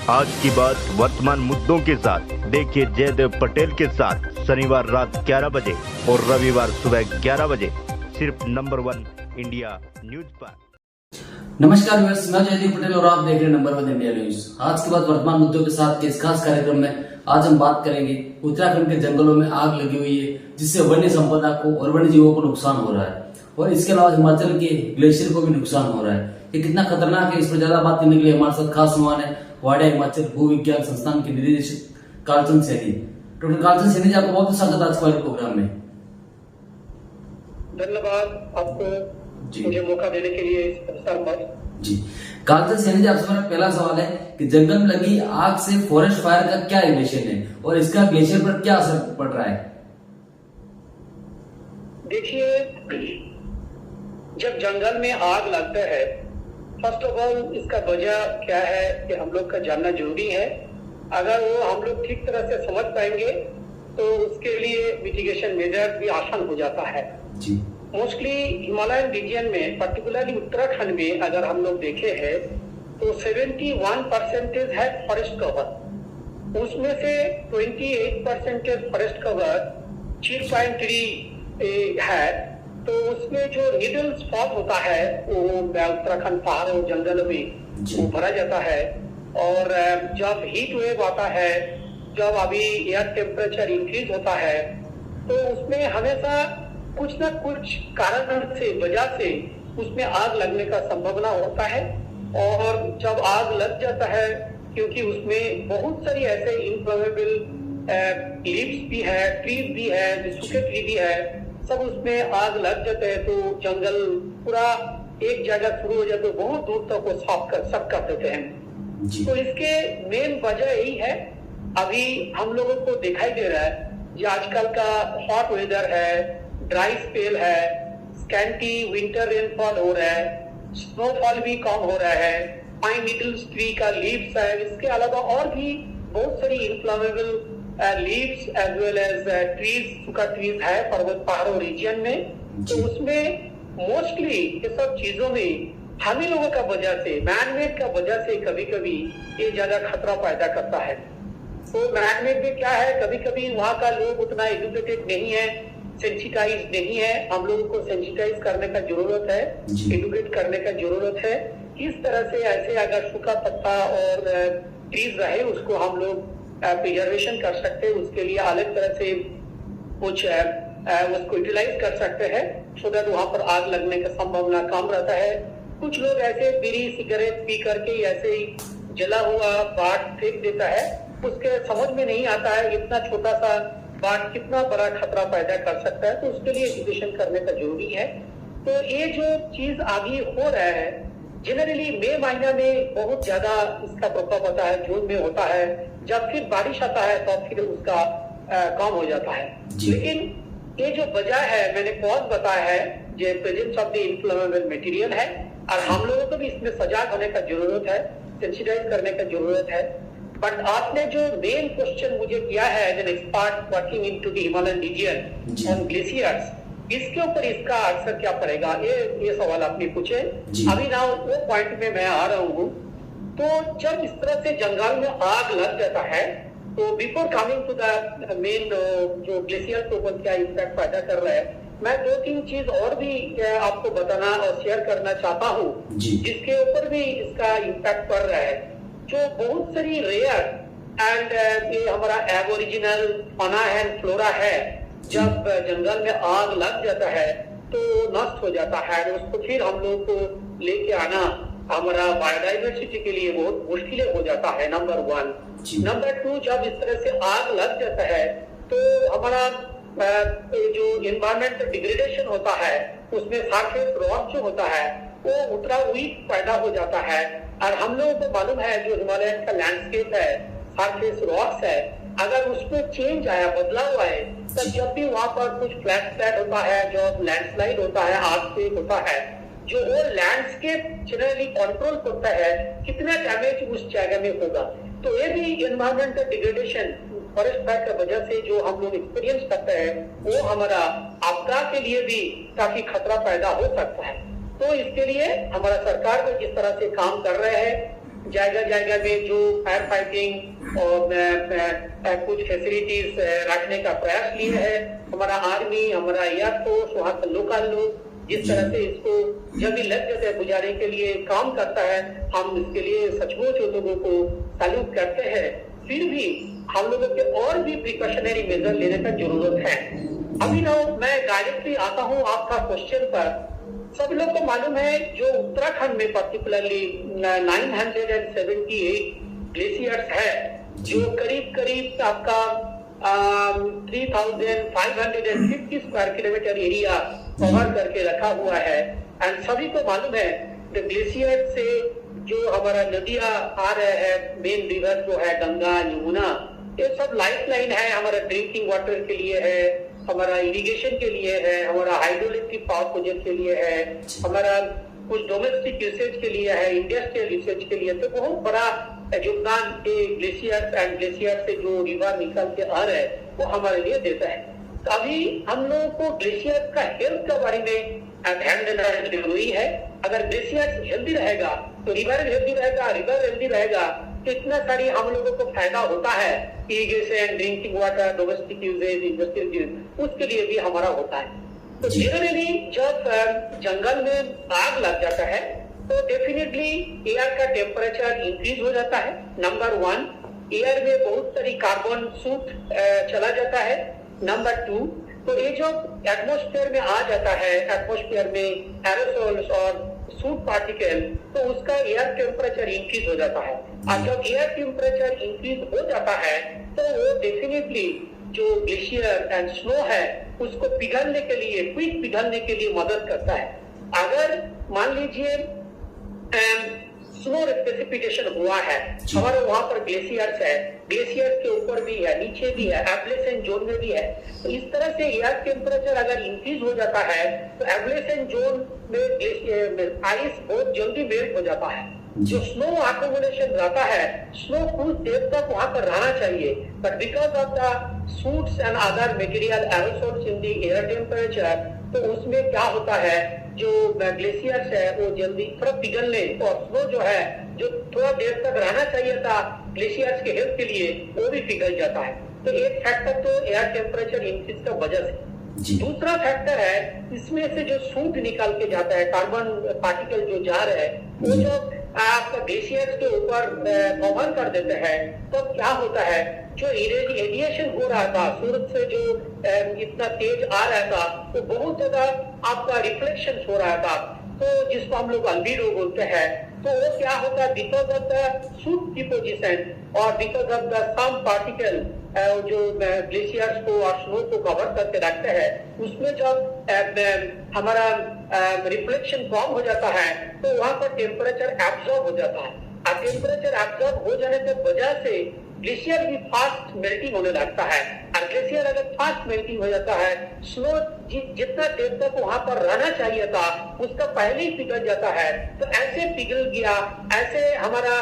आज की बात वर्तमान मुद्दों के साथ देखिए जयदेव पटेल के साथ शनिवार रात 11 बजे और रविवार सुबह 11 बजे सिर्फ नंबर 1 इंडिया न्यूज पर। नमस्कार व्यूअर्स, मैं जयदेव पटेल और आप देख रहे हैं नंबर 1 इंडिया न्यूज। आज के बाद वर्तमान मुद्दों के साथ के इस खास कार्यक्रम में आज हम बात करेंगे उत्तराखंड के जंगलों में आग लगी हुई है, जिससे वन्य संपदा को और वन्य जीवों को नुकसान हो रहा है और इसके अलावा हिमाचल के ग्लेशियर को भी नुकसान हो रहा है। ये कितना खतरनाक है, इस पर ज्यादा बात करने के लिए हमारे साथ खास मेहमान है वाडिया हिमाचल भू विज्ञान संस्थान के निदेशक कालचंद सैनी। डॉक्टर कालचंद सैनी जी, आपका बहुत स्वागत आज के प्रोग्राम में। धन्यवाद आपको मुझे मौका देने के लिए इस अवसर पर। जी, कालचंद सैनी जी, आपसे मेरा पहला सवाल है कि जंगल में लगी आग से फॉरेस्ट फायर का क्या रिलेशन है और इसका ग्लेशियर पर क्या असर पड़ रहा है? देखिए, जब जंगल में आग लगता है, फर्स्ट ऑफ ऑल इसका वजह क्या है कि हम लोग का जानना जरूरी है। अगर वो हम लोग ठीक तरह से समझ पाएंगे तो उसके लिए मिटिगेशन मेजर भी आसान हो जाता है। जी, मोस्टली हिमालयन रीजन में, पर्टिकुलरली उत्तराखंड में अगर हम लोग देखे हैं तो 71% है फॉरेस्ट कवर। उसमें से 28% फॉरेस्ट कवर 3.3 है। तो उसमें जो निडल स्पॉट होता है वो उत्तराखंड पहाड़ और जंगल में वो भरा जाता है। और जब हीट वेव आता है, जब अभी एयर टेम्परेचर इंक्रीज होता है, तो उसमें हमेशा कुछ न कुछ कारण से, वजह से उसमें आग लगने का संभावना होता है। और जब आग लग जाता है, क्योंकि उसमें बहुत सारी ऐसे इनफ्लेमेबल लीव्स भी है, ट्रीज भी है, सूखे ट्री भी है, सब उसमें आग लग जाते हैं तो जंगल पूरा एक जगह शुरू हो जाते, बहुत दूर तक वो सब कर देते हैं। तो इसके मेन वजह यही है। अभी हम लोगों को दिखाई दे रहा है जो आजकल का हॉट वेदर है, ड्राई स्पेल है, स्कैंटी विंटर रेनफॉल हो रहा है, स्नोफॉल भी कम हो रहा है, पाइन नीडल्स ट्री का लीव्स है, इसके अलावा और भी बहुत सारी inflammable leaves as well as trees, सूखा ट्रीज है पर्वत पहाड़ों रीजन में। तो उसमें मोस्टली ये सब चीजों में हम ही लोगों का वजह से, मैनमेड का वजह से कभी कभी ये ज्यादा खतरा पैदा करता है। तो मैनमेड में क्या है, कभी कभी वहाँ का लोग उतना एजुकेटेड नहीं है, सेंसिटाइज नहीं है। हम लोगों को सेंसिटाइज करने का जरूरत है, एडुकेट करने का जरूरत है। किस तरह से ऐसे अगर सूखा पत्ता और ट्रीज रहे उसको हम लोग प्रिजर्वेशन कर सकते हैं, उसके लिए अलग तरह से कुछ उसको यूटिलाइज कर सकते हैं, सो दैट वहां पर आग लगने का संभावना कम रहता है। कुछ लोग ऐसे बीड़ी सिगरेट पी करके ऐसे ही जला हुआ बाट फेंक देता है, उसके समझ में नहीं आता है इतना छोटा सा बाट कितना बड़ा खतरा पैदा कर सकता है। तो उसके लिए एजुकेशन करने का जरूरी है। तो ये जो चीज आगे हो रहा है, जनरली मई महीना में बहुत ज्यादा इसका प्रभाव होता है, जून में होता है, जब फिर बारिश आता है तो फिर उसका कम हो जाता है। लेकिन ये जो वजह है, मैंने कॉज बताया है, जो presence of the inflammable material है, और हम लोगों को भी इसमें सजाग होने का जरूरत है, सेंसिटाइज करने का जरूरत है। बट आपने जो मेन क्वेश्चन मुझे किया है as an expert working into the Himalayan region on glaciers, इसके ऊपर इसका असर क्या पड़ेगा, ये सवाल आपने पूछे। अभी ना वो पॉइंट में मैं आ रहा हूँ। तो जब इस तरह से जंगल में आग लग जाता है, तो before coming to the main जो ग्लेशियर के ऊपर क्या इम्पैक्ट पैदा कर रहा है, मैं 2-3 चीज और भी आपको बताना और शेयर करना चाहता हूँ जिसके ऊपर भी इसका इम्पैक्ट पड़ रहा है। जो बहुत सारी रेयर एंड ये हमारा एबोरिजिनल फौना एंड फ्लोरा है, जब जंगल में आग लग जाता है तो नष्ट हो जाता है। उसको फिर हम लोग को लेके आना हमारा बायोडाइवर्सिटी के लिए बहुत मुश्किल हो जाता है, नंबर 1। नंबर 2, जब इस तरह से आग लग जाता है तो हमारा जो एनवायरमेंट डिग्रेडेशन होता है, उसमें सरफेस रॉक जो होता है वो उतना वीक पैदा हो जाता है। और हम लोगों को मालूम है जो हिमालय का लैंडस्केप है, सरफेस रॉक्स है, अगर उसमें चेंज आया, बदलाव आए, तो जब भी वहां पर कुछ फ्लैट होता है, जो लैंडस्लाइड होता है, आर्टक्वेक होता है, जो वो लैंडस्केप जनरली कंट्रोल करता है कितना डैमेज उस जगह में होगा। तो ये भी एनवायरमेंटल डिग्रेडेशन फॉरेस्ट फायर की वजह से जो हम लोग एक्सपीरियंस करते हैं, वो हमारा आपदा के लिए भी काफी खतरा पैदा हो सकता है। तो इसके लिए हमारा सरकार को जिस तरह से काम कर रहे हैं, जगह जगह में जो फायर फाइटिंग और कुछ फैसिलिटीज रखने का प्रयास लिए है। हमारा आर्मी, हमारा एयरफोर्स, वहाँ का लोकल लोग जिस तरह से इसको जल्दी लग जाते हैं बुझाने के लिए काम करता है, हम इसके लिए सचमुच लोगों को सैल्यूट करते हैं। फिर भी हम लोगों के और भी प्रिकॉशनरी मेजर लेने का जरूरत है। अभी ना मैं डायरेक्टली आता हूँ आपका क्वेश्चन पर। सब लोग को मालूम है जो उत्तराखंड में पर्टिकुलरली 978 ग्लेशियर्स है, जो करीब करीब आपका 3550 स्क्वायर किलोमीटर एरिया कवर करके रखा हुआ है। एंड सभी को मालूम है द ग्लेशियर से जो हमारा नदियां आ रहे हैं, मेन रिवर जो है गंगा, यमुना, ये सब लाइफ लाइन है। हमारा ड्रिंकिंग वाटर के लिए है, हमारा इरिगेशन के लिए है, हमारा हाइड्रोइलेक्ट्रिक पावर प्रोजेक्ट के लिए है, हमारा कुछ डोमेस्टिक यूसेज के लिए है, इंडस्ट्रियल यूसेज के लिए। तो बहुत बड़ा योगदान ग्लेशियर एंड ग्लेशियर से जो रिवर निकल के आ रहा है वो हमारे लिए देता है। तो अभी हम लोगों को ग्लेशियर का हेल्थ के बारे में ध्यान देना जरूरी है। अगर ग्लेशियर हेल्दी रहेगा तो रिवर हेल्दी रहेगा, रिवर हेल्दी रहेगा तो इतना सारी हम लोगों को फायदा होता है। Irrigation, drinking water, domestic uses, industrial use, उसके लिए भी हमारा होता है। तो जनरली जब जंगल में आग लग जाता है तो डेफिनेटली एयर का टेम्परेचर इंक्रीज हो जाता है। नंबर 1, एयर में बहुत सारी कार्बन सूट चला जाता है। नंबर 2, तो ये जो एटमॉस्फेयर में आ जाता है, एटमॉस्फेयर में एरोसोल्स और सूट पार्टिकल, तो उसका एयर टेम्परेचर इंक्रीज हो जाता है। और जब एयर टेम्परेचर इंक्रीज हो जाता है तो वो डेफिनेटली जो ग्लेशियर एंड स्नो है उसको पिघलने के लिए, क्विक पिघलने के लिए मदद करता है। अगर मान लीजिए स्नो प्रेसिपिटेशन हुआ है, हमारे वहां पर ग्लेशियर्स है, ग्लेशियर्स के ऊपर भी है, नीचे भी है, एब्लेशन जोन में भी है, तो इस तरह से एयर टेम्परेचर अगर इंक्रीज हो जाता है तो एब्लेशन जोन में आइस बहुत जल्दी मेल्ट हो जाता है। जो स्नो अकोमोडेशन रहता है, स्नो कुछ देर तक वहां पर रहना चाहिए, but because of the suits and other material aerosols in the air temperature, तो उसमें क्या होता है जो ग्लेशियर्स है वो जल्दी थोड़ा पिघलने, और स्नो जो है जो थोड़ा देर तक रहना चाहिए था ग्लेशियर्स के हेल्थ के लिए, वो भी पिघल जाता है। तो एक फैक्टर तो एयर टेम्परेचर इंक्रीज का वजह से। दूसरा फैक्टर है इसमें से जो सूट निकल के जाता है, कार्बन पार्टिकल जो जा रहे हैं, वो जो आपका ग्लेशियर्स के ऊपर कवर कर देते हैं, तो क्या होता है जो रेडिएशन हो रहा था सूरज से, जो इतना तेज आ रहा था, तो बहुत ज्यादा आपका रिफ्लेक्शन हो रहा था, तो जिसको हम लोग अल्बीडो बोलते हैं। तो वो क्या होता है, because of the soot deposition और because of the some particle जो ग्लेशियर्स को और स्नो को कवर करके रखते हैं, उसमें जब हमारा रिफ्लेक्शन कम हो जाता है तो वहां पर टेम्परेचर एब्जॉर्ब हो जाता है। और टेम्परेचर एब्जॉर्ब हो जाने की वजह से ग्लेशियर भी फास्ट मेल्टिंग होने लगता है। और ग्लेशियर अगर फास्ट मेल्टिंग हो जाता है, स्नो जितना देर तक वहां पर रहना चाहिए था उसका पहले ही पिघल जाता है। तो ऐसे पिघल गया, ऐसे हमारा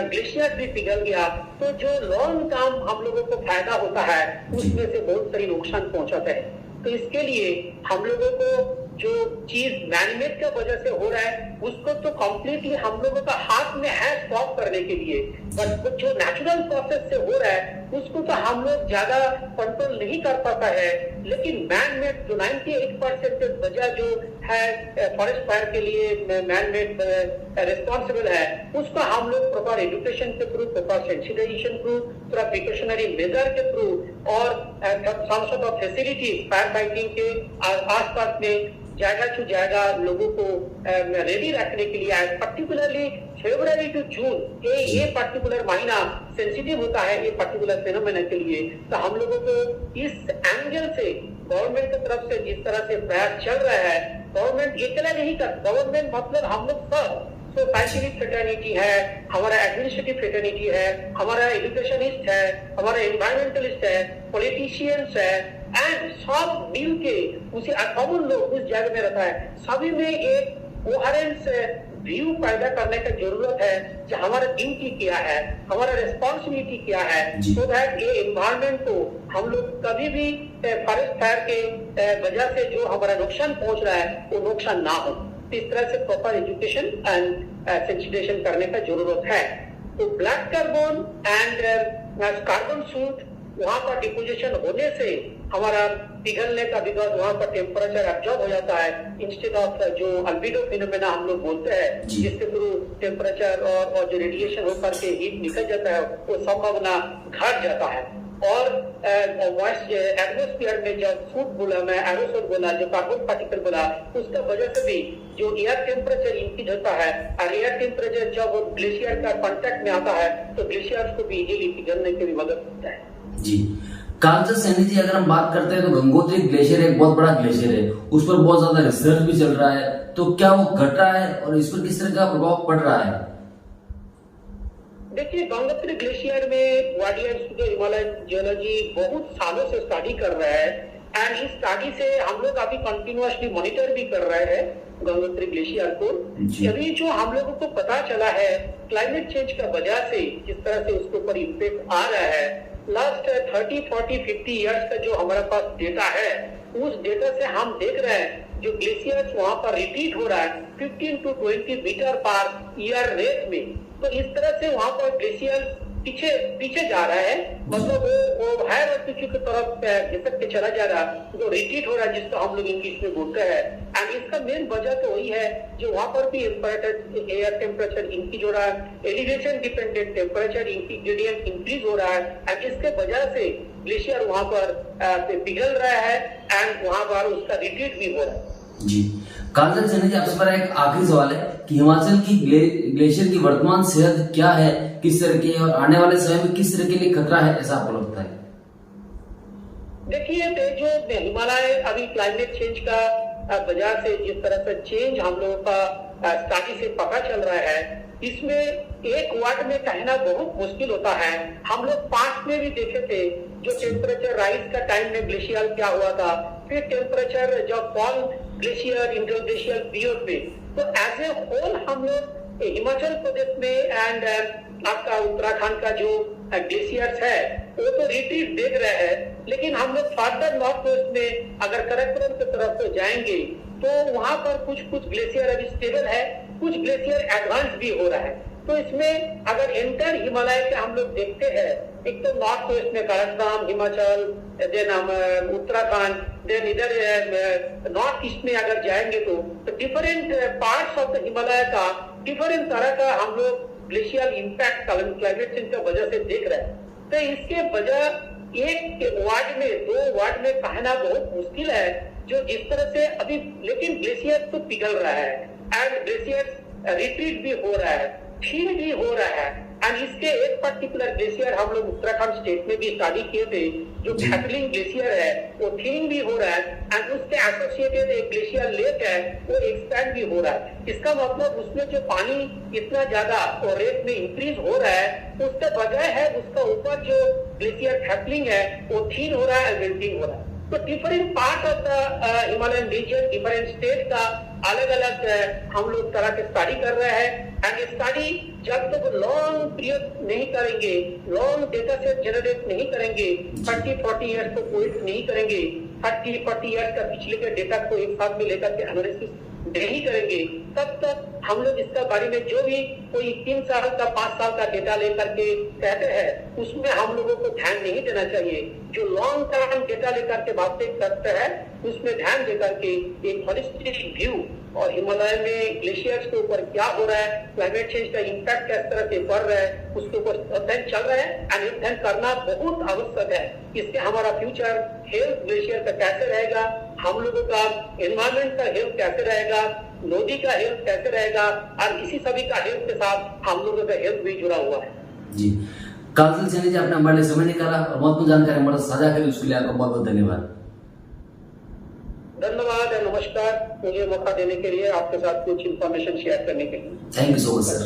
ग्लेशियर भी पिघल गया, तो जो लॉन्ग टर्म हम लोगों को फायदा होता है उसमें से बहुत सारी नुकसान पहुंचाते हैं। तो इसके लिए हम लोगों को जो चीज मैनमेड का वजह से हो रहा है उसको तो कम्प्लीटली हम लोगों का हाथ में है स्टॉप करने के लिए, बट जो नेचुरल प्रोसेस से हो रहा है उसको तो हम लोग ज्यादा कंट्रोल नहीं कर पाता है। लेकिन मैनमेड जो 98% वजह जो है फॉरेस्ट फायर के लिए मैनमेड रिस्पॉन्सिबल है, उसको हम लोग प्रॉपर एजुकेशन के थ्रू, प्रॉपर सेंसिटाइजेशन थ्रू, थोड़ा प्रिकॉशनरी मेजर के थ्रू और some sort of facilities fire fighting के आसपास में जगह टू जगह लोगों को रेडी रखने के लिए, पर्टिकुलरली फरवरी टू जून ये पर्टिकुलर महीना सेंसिटिव होता है ये पर्टिकुलर फेनोमेना के लिए। तो हम लोगों को इस एंगल से गवर्नमेंट की तरफ से जिस तरह से प्रयास चल रहा है, गवर्नमेंट अकेला नहीं कर, गवर्नमेंट मतलब हम लोग सब, तो साइंटिफिक फ्रेटर्निटी है, हमारा एडमिनिस्ट्रेटिव फ्रेटर्निटी है, हमारा एजुकेशनिस्ट है, हमारा एनवायरमेंटलिस्ट है, पॉलिटिशियंस है, एंड सब मिल के उसी कॉमन लोग उस जगह में रहता है, सभी में एक कोहेरेंस व्यू पैदा करने की जरूरत है कि हमारा ड्यूटी क्या है, हमारा रिस्पॉन्सिबिलिटी क्या है, सो दैट ये एनवायरमेंट को हम लोग कभी भी फॉरेस्ट फायर के वजह से जो हमारा नुकसान पहुंच रहा है वो नुकसान ना हो। इस तरह से प्रॉपर एजुकेशन एंड सेंसिटाइजेशन करने का जरूरत है। तो black carbon and carbon suit वहां पर डिपोजिशन होने से हमारा पिघलने का, बिकॉज वहां पर टेम्परेचर एब्जॉर्ब हो जाता है इंस्टेड ऑफ जो अल्बिडो फिनोमेना हम लोग बोलते हैं, जिसके थ्रू टेम्परेचर और जो रेडिएशन होकर के हीट निकल जाता है, वो संभावना घट जाता है। और एटमोस्फियर में जब फूड बोला, मैं एरोसोल बोला, जो कार्बन पार्टिकल बोला, उसका वजह से भी जो एयर टेम्परेचर इंक्रीज होता है, और एयर टेम्परेचर जब ग्लेशियर का कांटेक्ट में आता है तो ग्लेशियर को भी इजीली पिघलने की भी मदद होता है। जी कालचर सैनी जी, अगर हम बात करते हैं तो गंगोत्री ग्लेशियर एक बहुत बड़ा ग्लेशियर है, उस पर बहुत ज्यादा रिसर्च भी चल रहा है, तो क्या वो घट रहा है और इस पर किस तरह का प्रभाव पड़ रहा है? देखिए, गंगोत्री ग्लेशियर में वाडियर हिमालय जियोलॉजी बहुत सालों से स्टडी कर रहा है, एंड इस स्टडी से हम लोग अभी कंटिन्यूअसली मॉनिटर भी कर रहे हैं गंगोत्री ग्लेशियर को। अभी जो हम लोगों को पता चला है क्लाइमेट चेंज का वजह से जिस तरह से उसके ऊपर इम्पैक्ट आ रहा है, लास्ट 30, 40, 50 इयर्स का जो हमारे पास डेटा है, उस डेटा से हम देख रहे हैं जो ग्लेशियर्स वहां पर रिपीट हो रहा है 15 to 20 metre per year rate में। तो इस तरह से वहां पर ग्लेशियर पीछे जा रहा है, मतलब वो हायर ऑल्टीट्यूड की तरफ घिसक के चला जा रहा है, जो रिपीट हो रहा है, जिसको हम लोग इंग्लिश में बोलते हैं। एंड इसका मेन वजह तो वही है जो वहां पर भी एयर टेम्परेचर इंक्रीज हो रहा है, elevation dependent temperature gradient increase हो रहा है, एंड इसके वजह से ग्लेशियर वहां पर पिघल रहा है एंड वहां पर उसका रिट्रीट भी हो रहा है। जी कालचर सैनी जी, आपसे मेरा एक आखिरी सवाल है कि हिमाचल की ग्लेशियर की वर्तमान सेहत क्या है, किस तरह की, और आने वाले समय में किस तरह के लिए खतरा है, ऐसा आपको लगता है? देखिए, जो हिमालय अभी क्लाइमेट चेंज का वजह से जिस तरह से चेंज हम लोगों का स्टडी से पता चल रहा है, इसमें एक वर्ड में कहना बहुत मुश्किल होता है। हम लोग पास्ट में भी देखे थे जो टेम्परेचर राइज का टाइम में ग्लेशियर क्या हुआ था, फिर टेम्परेचर जब फॉल ग्लेशियर इंटरग्लेशियर पीरियड में, तो एज ए होल हम लोग हिमाचल प्रदेश में एंड आपका उत्तराखंड का जो ग्लेशियर्स है वो तो रिट्रीट देख रहे हैं, लेकिन हम लोग फर्दर नॉर्थ वेस्ट में अगर कराकोरम की तरफ तो जाएंगे तो वहां पर कुछ ग्लेशियर अभी स्टेबल है, कुछ ग्लेशियर एडवांस भी हो रहा है। तो इसमें अगर एंटर हिमालय के हम लोग देखते हैं, एक तो नॉर्थ वेस्ट में कराकोरम, हिमाचल, देन हम उत्तराखंड, देन इधर नॉर्थ ईस्ट में अगर जाएंगे तो different parts of the Himalaya का डिफरेंट तरह का हम लोग ग्लेशियल इम्पैक्ट क्लाइमेट चेंज की वजह से देख रहे हैं। तो इसके वजह एक वार्ड में, 2 वार्ड में कहना बहुत मुश्किल है जो जिस तरह से अभी, लेकिन ग्लेशियर तो पिघल रहा है एंड ग्लेशियर रिट्रीट भी हो रहा है, क्षीण भी हो रहा है। एंड इसके एक पर्टिकुलर ग्लेशियर हम लोग उत्तराखंड स्टेट में भी स्टडी किए थे, जो खैटलिंग ग्लेशियर है वो थिनिंग भी हो रहा है, एंड उसके एसोसिएटेड एक ग्लेशियर लेक है वो एक्सपैंड भी हो रहा है। इसका मतलब उसमें जो पानी इतना ज्यादा और रेट में इंक्रीज हो रहा है, उसका वजह है उसका ऊपर जो ग्लेशियर खैटलिंग है वो थिन हो रहा है, मेल्टिंग हो रहा है। तो different part of the Himalayan region, different state का अलग अलग हम लोग तरह के स्टडी कर रहे हैं। एंड स्टडी जब तक लॉन्ग पीरियड नहीं करेंगे, लॉन्ग डेटा सेट जनरेट नहीं करेंगे, 30-40 ईयर्स को कोई नहीं करेंगे, 30-40 ईयर्स का पिछले के डेटा को एक साथ में लेकर के एनालिसिस नहीं करेंगे, तब तक हम लोग इसका बारे में जो भी कोई 3 साल का 5 साल का डेटा लेकर के कहते हैं, उसमें हम लोगों को ध्यान नहीं देना चाहिए। जो लॉन्ग टर्म डेटा लेकर के बातें करते हैं उसमें ध्यान देकर के एक होलिस्टिक व्यू और हिमालय में ग्लेशियर्स के ऊपर क्या हो रहा है, क्लाइमेट चेंज का इम्पैक्ट किस तरह से बढ़ रहा है, उसके ऊपर अध्ययन चल रहा है एंड अध्ययन करना बहुत आवश्यक है। इससे हमारा फ्यूचर हेल्थ ग्लेशियर का कैसे रहेगा, हम लोगों का एनवायरमेंट का हेल्थ कैसे रहेगा, नदी का हेल्थ कैसे रहेगा, और इसी सभी का हेल्थ के साथ हम लोगों का हेल्थ भी जुड़ा हुआ है। जी कालचर सैनी जी, आपने हमारे लिए समय निकाला और महत्वपूर्ण जानकारी हमारे साझा करी, उसके लिए आपका बहुत बहुत धन्यवाद। धन्यवाद और नमस्कार, मुझे मौका देने के लिए, आपके साथ कुछ इन्फॉर्मेशन शेयर करने के लिए। Thank you so much sir.